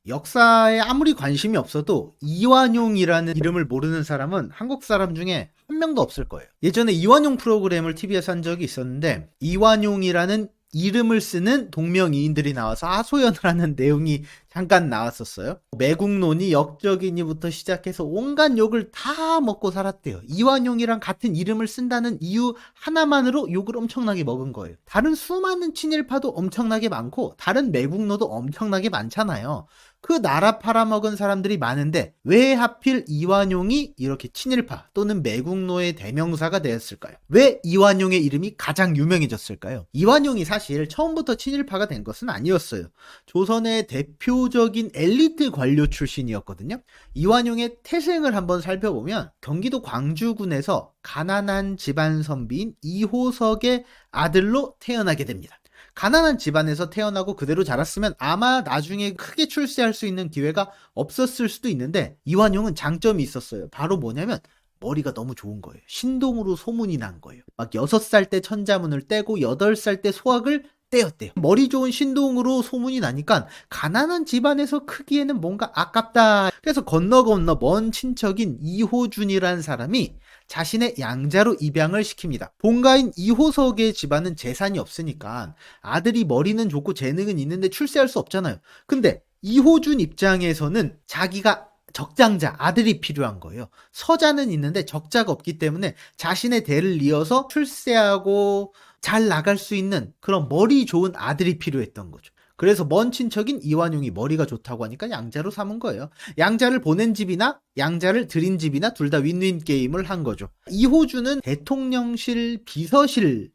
역사에 아무리 관심이 없어도 이완용이라는 이름을 모르는 사람은 한국 사람 중에 한 명도 없을 거예요. 예전에 이완용 프로그램을 TV에서 한 적이 있었는데 이완용이라는 이름을 쓰는 동명이인들이 나와서 하소연을 하는 내용이 잠깐 나왔었어요. 매국노니 역적이니부터 시작해서 온갖 욕을 다 먹고 살았대요. 이완용이랑 같은 이름을 쓴다는 이유 하나만으로 욕을 엄청나게 먹은 거예요. 다른 수많은 친일파도 엄청나게 많고 다른 매국노도 엄청나게 많잖아요. 그 나라 팔아먹은 사람들이 많은데 왜 하필 이완용이 이렇게 친일파 또는 매국노의 대명사가 되었을까요? 왜 이완용의 이름이 가장 유명해졌을까요? 이완용이 사실 처음부터 친일파가 된 것은 아니었어요. 조선의 대표적인 엘리트 관료 출신이었거든요. 이완용의 태생을 한번 살펴보면 경기도 광주군에서 가난한 집안 선비인 이호석의 아들로 태어나게 됩니다. 가난한 집안에서 태어나고 그대로 자랐으면 아마 나중에 크게 출세할 수 있는 기회가 없었을 수도 있는데 이완용은 장점이 있었어요. 바로 뭐냐면 머리가 너무 좋은 거예요. 신동으로 소문이 난 거예요. 막 6살 때 천자문을 떼고 8살 때 소학을 떼었대요. 머리 좋은 신동으로 소문이 나니까 가난한 집안에서 크기에는 뭔가 아깝다. 그래서 건너 먼 친척인 이호준이라는 사람이 자신의 양자로 입양을 시킵니다. 본가인 이호석의 집안은 재산이 없으니까 아들이 머리는 좋고 재능은 있는데 출세할 수 없잖아요. 근데 이호준 입장에서는 자기가 적장자, 아들이 필요한 거예요. 서자는 있는데 적자가 없기 때문에 자신의 대를 이어서 출세하고 잘 나갈 수 있는 그런 머리 좋은 아들이 필요했던 거죠. 그래서 먼 친척인 이완용이 머리가 좋다고 하니까 양자로 삼은 거예요. 양자를 보낸 집이나 양자를 들인 집이나 둘 다 윈윈 게임을 한 거죠. 이호준은 대통령실 비서실의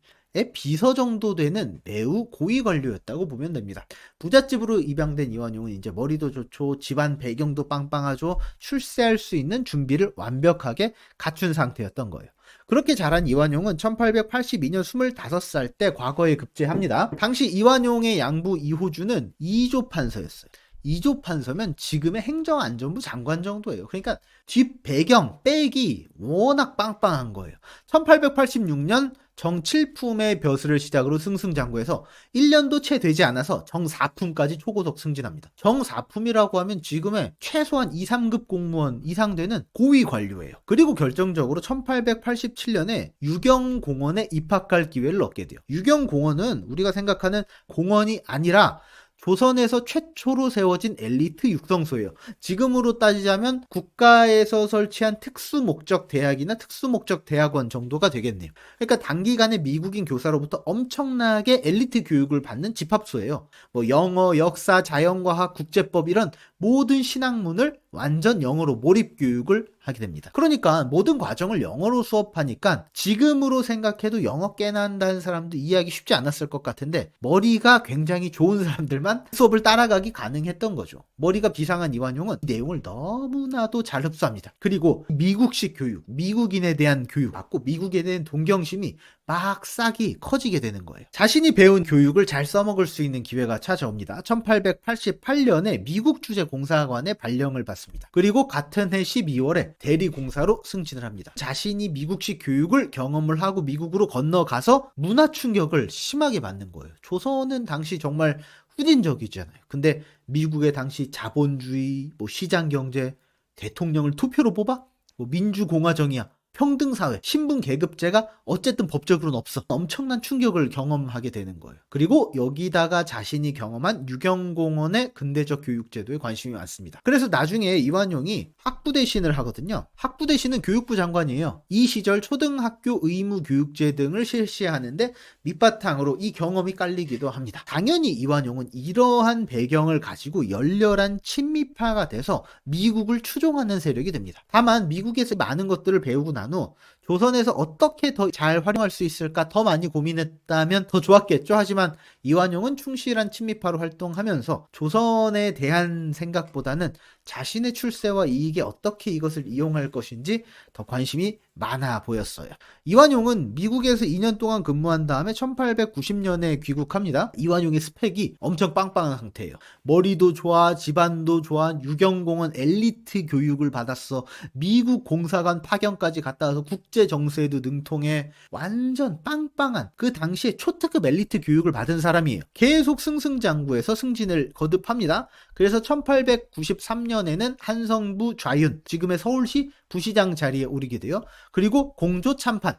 비서 정도 되는 매우 고위 관료였다고 보면 됩니다. 부잣집으로 입양된 이완용은 이제 머리도 좋고 집안 배경도 빵빵하죠. 출세할 수 있는 준비를 완벽하게 갖춘 상태였던 거예요. 그렇게 자란 이완용은 1882년 25살 때 과거에 급제합니다. 당시 이완용의 양부 이호준은 2조 판서였어요. 2조 판서면 지금의 행정안전부 장관 정도예요. 그러니까 뒷 배경, 백이 워낙 빵빵한 거예요. 1886년 정칠품의 벼슬을 시작으로 승승장구해서 1년도 채 되지 않아서 정사품까지 초고속 승진합니다. 정사품이라고 하면 지금의 최소한 2, 3급 공무원 이상 되는 고위 관료예요. 그리고 결정적으로 1887년에 유경공원에 입학할 기회를 얻게 돼요. 유경공원은 우리가 생각하는 공원이 아니라 조선에서 최초로 세워진 엘리트 육성소예요. 지금으로 따지자면 국가에서 설치한 특수목적 대학이나 특수목적 대학원 정도가 되겠네요. 그러니까 단기간에 미국인 교사로부터 엄청나게 엘리트 교육을 받는 집합소예요. 뭐 영어, 역사, 자연과학, 국제법 이런 모든 신학문을 완전 영어로 몰입 교육을 하게 됩니다. 그러니까 모든 과정을 영어로 수업하니까 지금으로 생각해도 영어 깨나 한다는 사람도 이해하기 쉽지 않았을 것 같은데 머리가 굉장히 좋은 사람들만 수업을 따라가기 가능했던 거죠. 머리가 비상한 이완용은 이 내용을 너무나도 잘 흡수합니다. 그리고 미국식 교육, 미국인에 대한 교육 받고 미국에 대한 동경심이 막 싹이 커지게 되는 거예요. 자신이 배운 교육을 잘 써먹을 수 있는 기회가 찾아옵니다. 1888년에 미국주재공사관에 발령을 받습니다. 그리고 같은 해 12월에 대리공사로 승진을 합니다. 자신이 미국식 교육을 경험을 하고 미국으로 건너가서 문화 충격을 심하게 받는 거예요. 조선은 당시 정말 후진적이잖아요. 근데 미국의 당시 자본주의, 시장경제, 대통령을 투표로 뽑아? 민주공화정이야. 평등사회, 신분계급제가 어쨌든 법적으로는 없어. 엄청난 충격을 경험하게 되는 거예요. 그리고 여기다가 자신이 경험한 유경공원의 근대적 교육제도에 관심이 많습니다. 그래서 나중에 이완용이 학부대신을 하거든요. 학부대신은 교육부 장관이에요. 이 시절 초등학교 의무교육제 등을 실시하는데 밑바탕으로 이 경험이 깔리기도 합니다. 당연히 이완용은 이러한 배경을 가지고 열렬한 친미파가 돼서 미국을 추종하는 세력이 됩니다. 다만 미국에서 많은 것들을 배우고 난 후 조선에서 어떻게 더 잘 활용할 수 있을까 더 많이 고민했다면 더 좋았겠죠. 하지만 이완용은 충실한 친미파로 활동하면서 조선에 대한 생각보다는 자신의 출세와 이익에 어떻게 이것을 이용할 것인지 더 관심이 많아 보였어요. 이완용은 미국에서 2년 동안 근무한 다음에 1890년에 귀국합니다. 이완용의 스펙이 엄청 빵빵한 상태예요. 머리도 좋아, 집안도 좋아, 유경공원 엘리트 교육을 받았어. 미국 공사관 파견까지 갔다 와서 국제 정세에도 능통해 완전 빵빵한 그 당시에 초특급 엘리트 교육을 받은 사람이에요. 계속 승승장구해서 승진을 거듭합니다. 그래서 1893년에는 한성부 좌윤, 지금의 서울시 부시장 자리에 오르게 돼요. 그리고 공조 참판,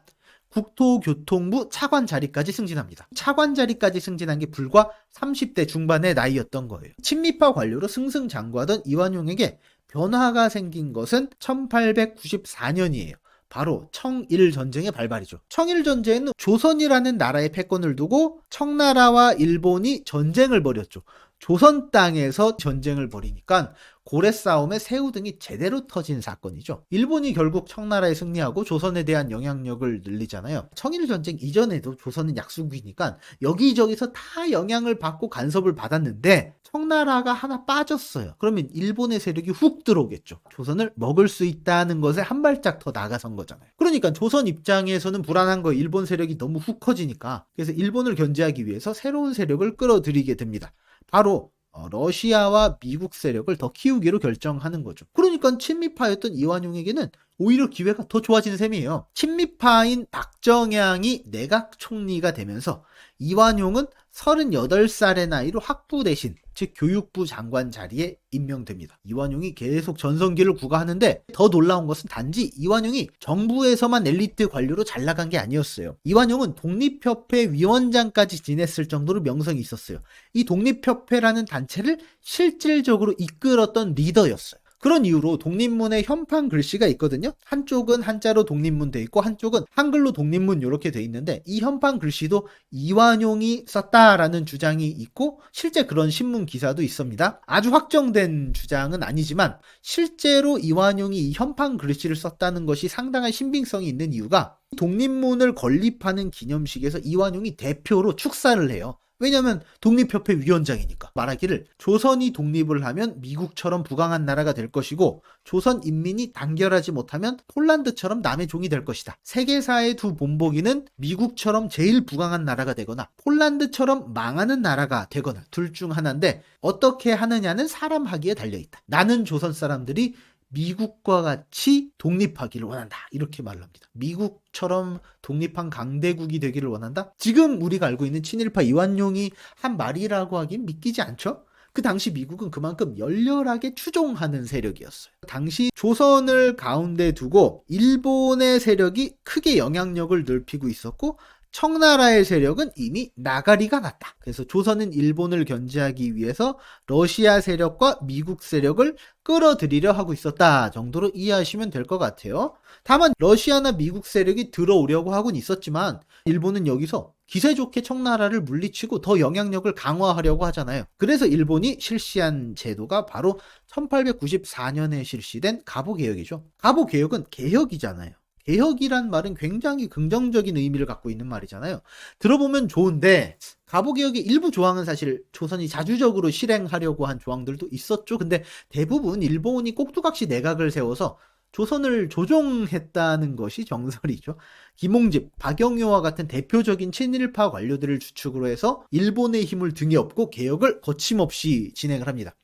국토교통부 차관 자리까지 승진합니다. 차관 자리까지 승진한 게 불과 30대 중반의 나이였던 거예요. 친미파 관료로 승승장구하던 이완용에게 변화가 생긴 것은 1894년이에요. 바로 청일전쟁의 발발이죠. 청일전쟁은 조선이라는 나라의 패권을 두고 청나라와 일본이 전쟁을 벌였죠. 조선 땅에서 전쟁을 벌이니까 고래 싸움에 새우 등이 제대로 터진 사건이죠. 일본이 결국 청나라에 승리하고 조선에 대한 영향력을 늘리잖아요. 청일전쟁 이전에도 조선은 약수국이니까 여기저기서 다 영향을 받고 간섭을 받았는데 청나라가 하나 빠졌어요. 그러면 일본의 세력이 훅 들어오겠죠. 조선을 먹을 수 있다는 것에 한 발짝 더 나가선 거잖아요. 그러니까 조선 입장에서는 불안한 거예요. 일본 세력이 너무 훅 커지니까. 그래서 일본을 견제하기 위해서 새로운 세력을 끌어들이게 됩니다. 바로 러시아와 미국 세력을 더 키우기로 결정하는 거죠. 그러니까 친미파였던 이완용에게는 오히려 기회가 더 좋아진 셈이에요. 친미파인 박정양이 내각 총리가 되면서 이완용은 38살의 나이로 학부 대신, 즉 교육부 장관 자리에 임명됩니다. 이완용이 계속 전성기를 구가하는데 더 놀라운 것은 단지 이완용이 정부에서만 엘리트 관료로 잘 나간 게 아니었어요. 이완용은 독립협회 위원장까지 지냈을 정도로 명성이 있었어요. 이 독립협회라는 단체를 실질적으로 이끌었던 리더였어요. 그런 이유로 독립문에 현판 글씨가 있거든요. 한쪽은 한자로 독립문 돼 있고 한쪽은 한글로 독립문 이렇게 돼 있는데 이 현판 글씨도 이완용이 썼다라는 주장이 있고 실제 그런 신문 기사도 있습니다. 아주 확정된 주장은 아니지만 실제로 이완용이 이 현판 글씨를 썼다는 것이 상당한 신빙성이 있는 이유가 독립문을 건립하는 기념식에서 이완용이 대표로 축사를 해요. 왜냐면 독립협회 위원장이니까. 말하기를 조선이 독립을 하면 미국처럼 부강한 나라가 될 것이고 조선 인민이 단결하지 못하면 폴란드처럼 남의 종이 될 것이다. 세계사의 두 본보기는 미국처럼 제일 부강한 나라가 되거나 폴란드처럼 망하는 나라가 되거나 둘 중 하나인데 어떻게 하느냐는 사람 하기에 달려있다. 나는 조선 사람들이 미국과 같이 독립하기를 원한다. 이렇게 말을 합니다. 미국처럼 독립한 강대국이 되기를 원한다? 지금 우리가 알고 있는 친일파 이완용이 한 말이라고 하긴 믿기지 않죠? 그 당시 미국은 그만큼 열렬하게 추종하는 세력이었어요. 당시 조선을 가운데 두고 일본의 세력이 크게 영향력을 넓히고 있었고 청나라의 세력은 이미 나가리가 났다. 그래서 조선은 일본을 견제하기 위해서 러시아 세력과 미국 세력을 끌어들이려 하고 있었다 정도로 이해하시면 될 것 같아요. 다만 러시아나 미국 세력이 들어오려고 하곤 있었지만 일본은 여기서 기세 좋게 청나라를 물리치고 더 영향력을 강화하려고 하잖아요. 그래서 일본이 실시한 제도가 바로 1894년에 실시된 가보개혁이죠. 가보개혁은 개혁이잖아요. 개혁이란 말은 굉장히 긍정적인 의미를 갖고 있는 말이잖아요. 들어보면 좋은데 가보개혁의 일부 조항은 사실 조선이 자주적으로 실행하려고 한 조항들도 있었죠. 근데 대부분 일본이 꼭두각시 내각을 세워서 조선을 조종했다는 것이 정설이죠. 김홍집, 박영효와 같은 대표적인 친일파 관료들을 주축으로 해서 일본의 힘을 등에 업고 개혁을 거침없이 진행을 합니다.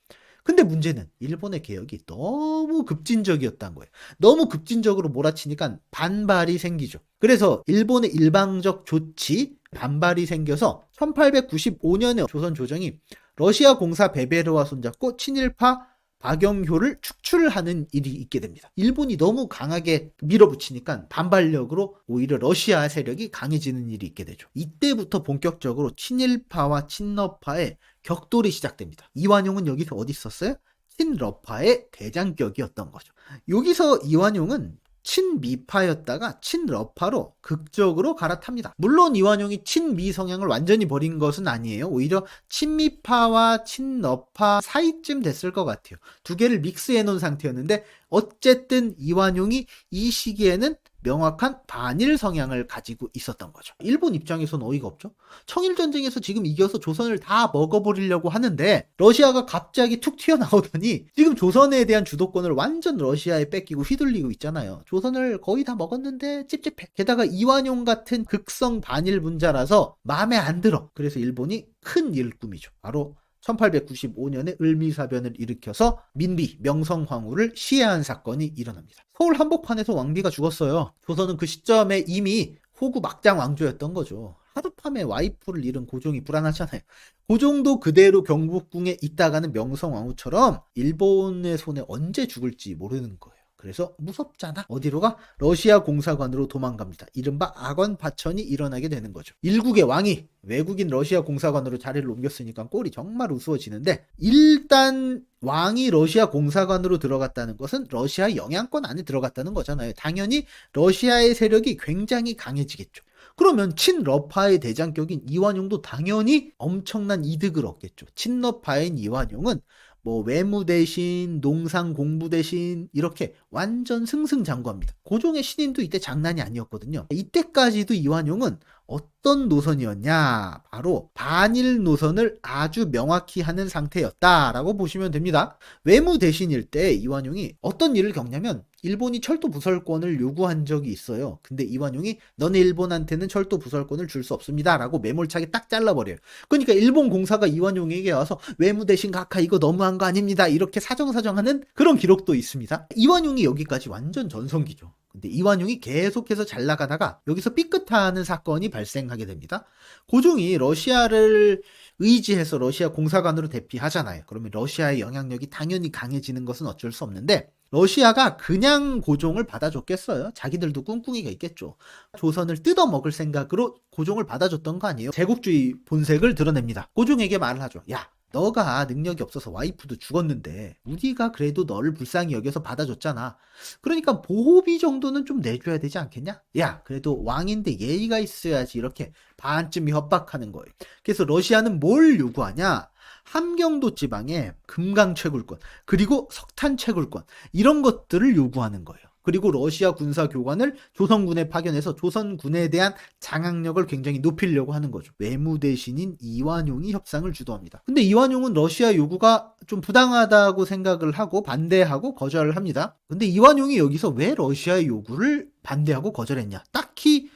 근데 문제는 일본의 개혁이 너무 급진적이었다는 거예요. 너무 급진적으로 몰아치니까 반발이 생기죠. 그래서 일본의 일방적 조치, 반발이 생겨서 1895년에 조선 조정이 러시아 공사 베베르와 손잡고 친일파 박영효를 축출하는 일이 있게 됩니다. 일본이 너무 강하게 밀어붙이니까 반발력으로 오히려 러시아 세력이 강해지는 일이 있게 되죠. 이때부터 본격적으로 친일파와 친러파의 격돌이 시작됩니다. 이완용은 여기서 어디 있었어요? 친러파의 대장격이었던 거죠. 여기서 이완용은 친미파였다가 친러파로 극적으로 갈아탑니다. 물론 이완용이 친미 성향을 완전히 버린 것은 아니에요. 오히려 친미파와 친러파 사이쯤 됐을 것 같아요. 두 개를 믹스해 놓은 상태였는데 어쨌든 이완용이 이 시기에는 명확한 반일 성향을 가지고 있었던 거죠. 일본 입장에서는 어이가 없죠. 청일전쟁에서 지금 이겨서 조선을 다 먹어버리려고 하는데 러시아가 갑자기 툭 튀어나오더니 지금 조선에 대한 주도권을 완전 러시아에 뺏기고 휘둘리고 있잖아요. 조선을 거의 다 먹었는데 찝찝해. 게다가 이완용 같은 극성 반일 분자라서 마음에 안 들어. 그래서 일본이 큰 일을 꾸미죠. 바로 1895년에 을미사변을 일으켜서 민비 명성황후를 시해한 사건이 일어납니다. 서울 한복판에서 왕비가 죽었어요. 조선은 그 시점에 이미 호구 막장 왕조였던 거죠. 하룻밤에 와이프를 잃은 고종이 불안하잖아요. 고종도 그대로 경복궁에 있다가는 명성황후처럼 일본의 손에 언제 죽을지 모르는 거예요. 그래서 무섭잖아. 어디로 가? 러시아 공사관으로 도망갑니다. 이른바 악원 파천이 일어나게 되는 거죠. 일국의 왕이 외국인 러시아 공사관으로 자리를 옮겼으니까 꼴이 정말 우스워지는데, 일단 왕이 러시아 공사관으로 들어갔다는 것은 러시아 영향권 안에 들어갔다는 거잖아요. 당연히 러시아의 세력이 굉장히 강해지겠죠. 그러면 친러파의 대장격인 이완용도 당연히 엄청난 이득을 얻겠죠. 친러파인 이완용은 뭐 외무 대신, 농상 공부 대신 이렇게 완전 승승장구합니다. 고종의 신임도 이때 장난이 아니었거든요. 이때까지도 이완용은 어떤 노선이었냐? 바로 반일 노선을 아주 명확히 하는 상태였다라고 보시면 됩니다. 외무 대신일 때 이완용이 어떤 일을 겪냐면, 일본이 철도 부설권을 요구한 적이 있어요. 근데 이완용이 너네 일본한테는 철도 부설권을 줄 수 없습니다 라고 매몰차게 딱 잘라버려요. 그러니까 일본 공사가 이완용에게 와서 외무 대신 각하 이거 너무한 거 아닙니다 이렇게 사정사정하는 그런 기록도 있습니다. 이완용이 여기까지 완전 전성기죠. 근데 이완용이 계속해서 잘 나가다가 여기서 삐끗하는 사건이 발생하게 됩니다. 고종이 러시아를 의지해서 러시아 공사관으로 대피하잖아요. 그러면 러시아의 영향력이 당연히 강해지는 것은 어쩔 수 없는데, 러시아가 그냥 고종을 받아줬겠어요? 자기들도 꿍꿍이가 있겠죠. 조선을 뜯어먹을 생각으로 고종을 받아줬던 거 아니에요? 제국주의 본색을 드러냅니다. 고종에게 말을 하죠. 야, 너가 능력이 없어서 와이프도 죽었는데 우리가 그래도 너를 불쌍히 여겨서 받아줬잖아. 그러니까 보호비 정도는 좀 내줘야 되지 않겠냐? 야, 그래도 왕인데 예의가 있어야지. 이렇게 반쯤 협박하는 거예요. 그래서 러시아는 뭘 요구하냐? 함경도 지방에 금강 채굴권, 그리고 석탄 채굴권, 이런 것들을 요구하는 거예요. 그리고 러시아 군사 교관을 조선군에 파견해서 조선군에 대한 장악력을 굉장히 높이려고 하는 거죠. 외무 대신인 이완용이 협상을 주도합니다. 근데 이완용은 러시아 요구가 좀 부당하다고 생각을 하고 반대하고 거절을 합니다. 근데 이완용이 여기서 왜 러시아의 요구를 반대하고 거절했냐? 딱히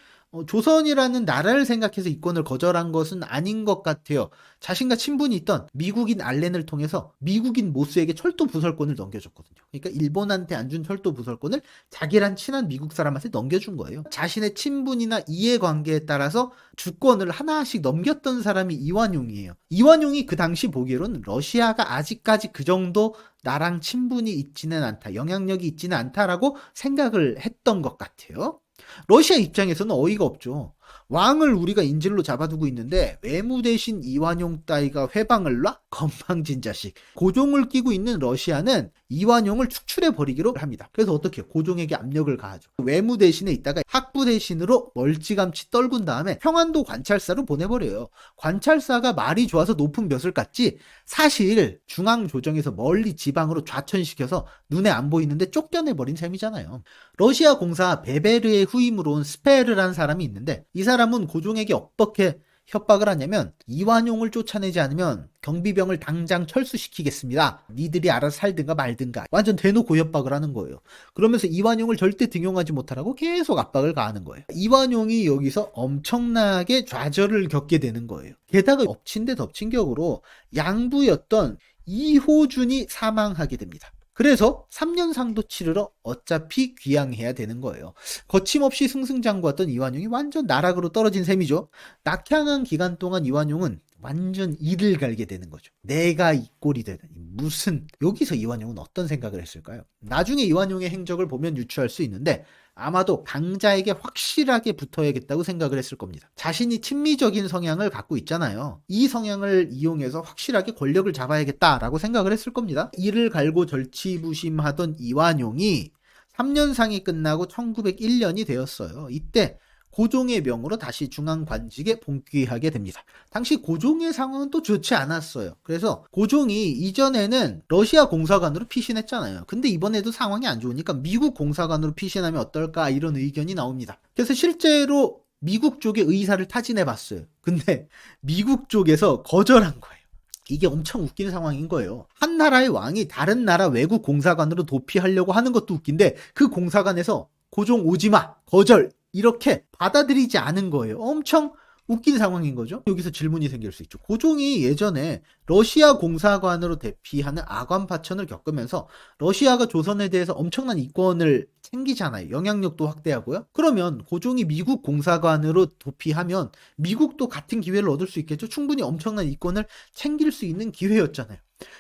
조선이라는 나라를 생각해서 이권을 거절한 것은 아닌 것 같아요. 자신과 친분이 있던 미국인 알렌을 통해서 미국인 모스에게 철도 부설권을 넘겨줬거든요. 그러니까 일본한테 안 준 철도 부설권을 자기랑 친한 미국 사람한테 넘겨준 거예요. 자신의 친분이나 이해관계에 따라서 주권을 하나씩 넘겼던 사람이 이완용이에요. 이완용이 그 당시 보기로는 러시아가 아직까지 그 정도 나랑 친분이 있지는 않다, 영향력이 있지는 않다라고 생각을 했던 것 같아요. 러시아 입장에서는 어이가 없죠. 왕을 우리가 인질로 잡아두고 있는데 외무 대신 이완용 따위가 회방을 놔? 건방진 자식. 고종을 끼고 있는 러시아는 이완용을 축출해버리기로 합니다. 그래서 어떻게 해요? 고종에게 압력을 가하죠. 외무 대신에 있다가 학부 대신으로 멀찌감치 떨군 다음에 평안도 관찰사로 보내버려요. 관찰사가 말이 좋아서 높은 벼슬 깠지 사실 중앙조정에서 멀리 지방으로 좌천시켜서 눈에 안 보이는데 쫓겨내버린 셈이잖아요. 러시아 공사 베베르의 후임으로 온 스페르라는 사람이 있는데, 이 사람은 고종에게 어떻게 협박을 하냐면, 이완용을 쫓아내지 않으면 경비병을 당장 철수시키겠습니다. 니들이 알아서 살든가 말든가. 완전 대놓고 협박을 하는 거예요. 그러면서 이완용을 절대 등용하지 못하라고 계속 압박을 가하는 거예요. 이완용이 여기서 엄청나게 좌절을 겪게 되는 거예요. 게다가 엎친 데 덮친 격으로 양부였던 이호준이 사망하게 됩니다. 그래서 3년 상도 치르러 어차피 귀양해야 되는 거예요. 거침없이 승승장구했던 이완용이 완전 나락으로 떨어진 셈이죠. 낙향한 기간 동안 이완용은 완전 이를 갈게 되는 거죠. 내가 이 꼴이 되다니. 무슨, 여기서 이완용은 어떤 생각을 했을까요? 나중에 이완용의 행적을 보면 유추할 수 있는데, 아마도 강자에게 확실하게 붙어야겠다고 생각을 했을 겁니다. 자신이 친미적인 성향을 갖고 있잖아요. 이 성향을 이용해서 확실하게 권력을 잡아야겠다라고 생각을 했을 겁니다. 이를 갈고 절치부심하던 이완용이 3년상이 끝나고 1901년이 되었어요. 이때 고종의 명으로 다시 중앙관직에 복귀하게 됩니다. 당시 고종의 상황은 또 좋지 않았어요. 그래서 고종이 이전에는 러시아 공사관으로 피신했잖아요. 근데 이번에도 상황이 안 좋으니까 미국 공사관으로 피신하면 어떨까, 이런 의견이 나옵니다. 그래서 실제로 미국 쪽의 의사를 타진해 봤어요. 근데 미국 쪽에서 거절한 거예요. 이게 엄청 웃긴 상황인 거예요. 한 나라의 왕이 다른 나라 외국 공사관으로 도피하려고 하는 것도 웃긴데, 그 공사관에서 고종 오지마, 거절, 이렇게 받아들이지 않은 거예요. 엄청 웃긴 상황인 거죠. 여기서 질문이 생길 수 있죠. 고종이 예전에 러시아 공사관으로 대피하는 아관 파천을 겪으면서 러시아가 조선에 대해서 엄청난 이권을 챙기잖아요. 영향력도 확대하고요. 그러면 고종이 미국 공사관으로 도피하면 미국도 같은 기회를 얻을 수 있겠죠. 충분히 엄청난 이권을 챙길 수 있는 기회였잖아요.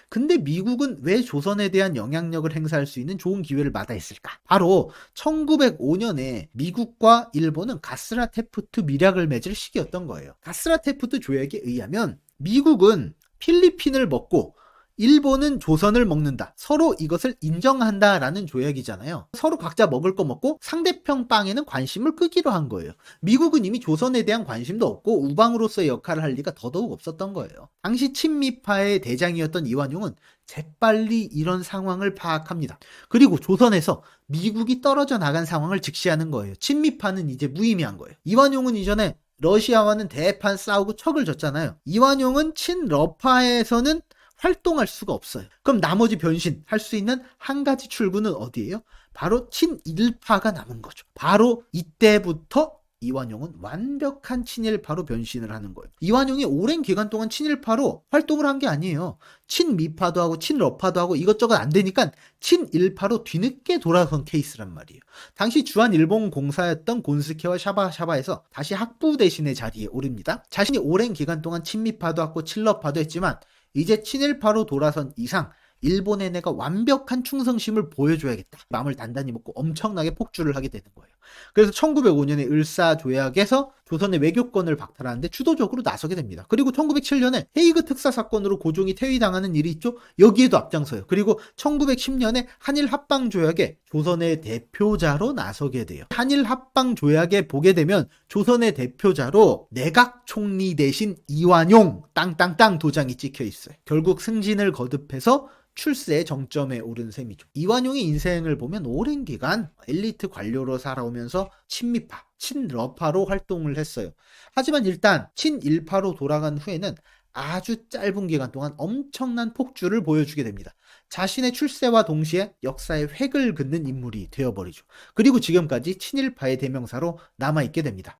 근데 미국은 왜 조선에 대한 영향력을 행사할 수 있는 좋은 기회를 마다했을까? 바로 1905년에 미국과 일본은 가스라테프트 밀약을 맺을 시기였던 거예요. 가스라테프트 조약에 의하면 미국은 필리핀을 먹고 일본은 조선을 먹는다. 서로 이것을 인정한다라는 조약이잖아요. 서로 각자 먹을 거 먹고 상대편 빵에는 관심을 끄기로 한 거예요. 미국은 이미 조선에 대한 관심도 없고 우방으로서의 역할을 할 리가 더더욱 없었던 거예요. 당시 친미파의 대장이었던 이완용은 재빨리 이런 상황을 파악합니다. 그리고 조선에서 미국이 떨어져 나간 상황을 직시하는 거예요. 친미파는 이제 무의미한 거예요. 이완용은 이전에 러시아와는 대판 싸우고 척을 졌잖아요. 이완용은 친러파에서는 활동할 수가 없어요. 그럼 나머지 변신할 수 있는 한 가지 출구는 어디예요? 바로 친일파가 남은 거죠. 바로 이때부터 이완용은 완벽한 친일파로 변신을 하는 거예요. 이완용이 오랜 기간 동안 친일파로 활동을 한 게 아니에요. 친미파도 하고 친러파도 하고 이것저것 안 되니까 친일파로 뒤늦게 돌아선 케이스란 말이에요. 당시 주한 일본 공사였던 곤스케와 샤바샤바에서 다시 학부 대신의 자리에 오릅니다. 자신이 오랜 기간 동안 친미파도 하고 친러파도 했지만 이제 친일파로 돌아선 이상 일본에 내가 완벽한 충성심을 보여줘야겠다. 마음을 단단히 먹고 엄청나게 폭주를 하게 되는 거예요. 그래서 1905년에 을사조약에서 조선의 외교권을 박탈하는데 주도적으로 나서게 됩니다. 그리고 1907년에 헤이그 특사 사건으로 고종이 퇴위당하는 일이 있죠. 여기에도 앞장서요. 그리고 1910년에 한일 합방 조약에 조선의 대표자로 나서게 돼요. 한일 합방 조약에 보게 되면 조선의 대표자로 내각 총리 대신 이완용 땅땅땅 도장이 찍혀 있어요. 결국 승진을 거듭해서 출세의 정점에 오른 셈이죠. 이완용의 인생을 보면 오랜 기간 엘리트 관료로 살아오면서 친미파, 친러파로 활동을 했어요. 하지만 일단 친일파로 돌아간 후에는 아주 짧은 기간 동안 엄청난 폭주를 보여주게 됩니다. 자신의 출세와 동시에 역사의 획을 긋는 인물이 되어버리죠. 그리고 지금까지 친일파의 대명사로 남아있게 됩니다.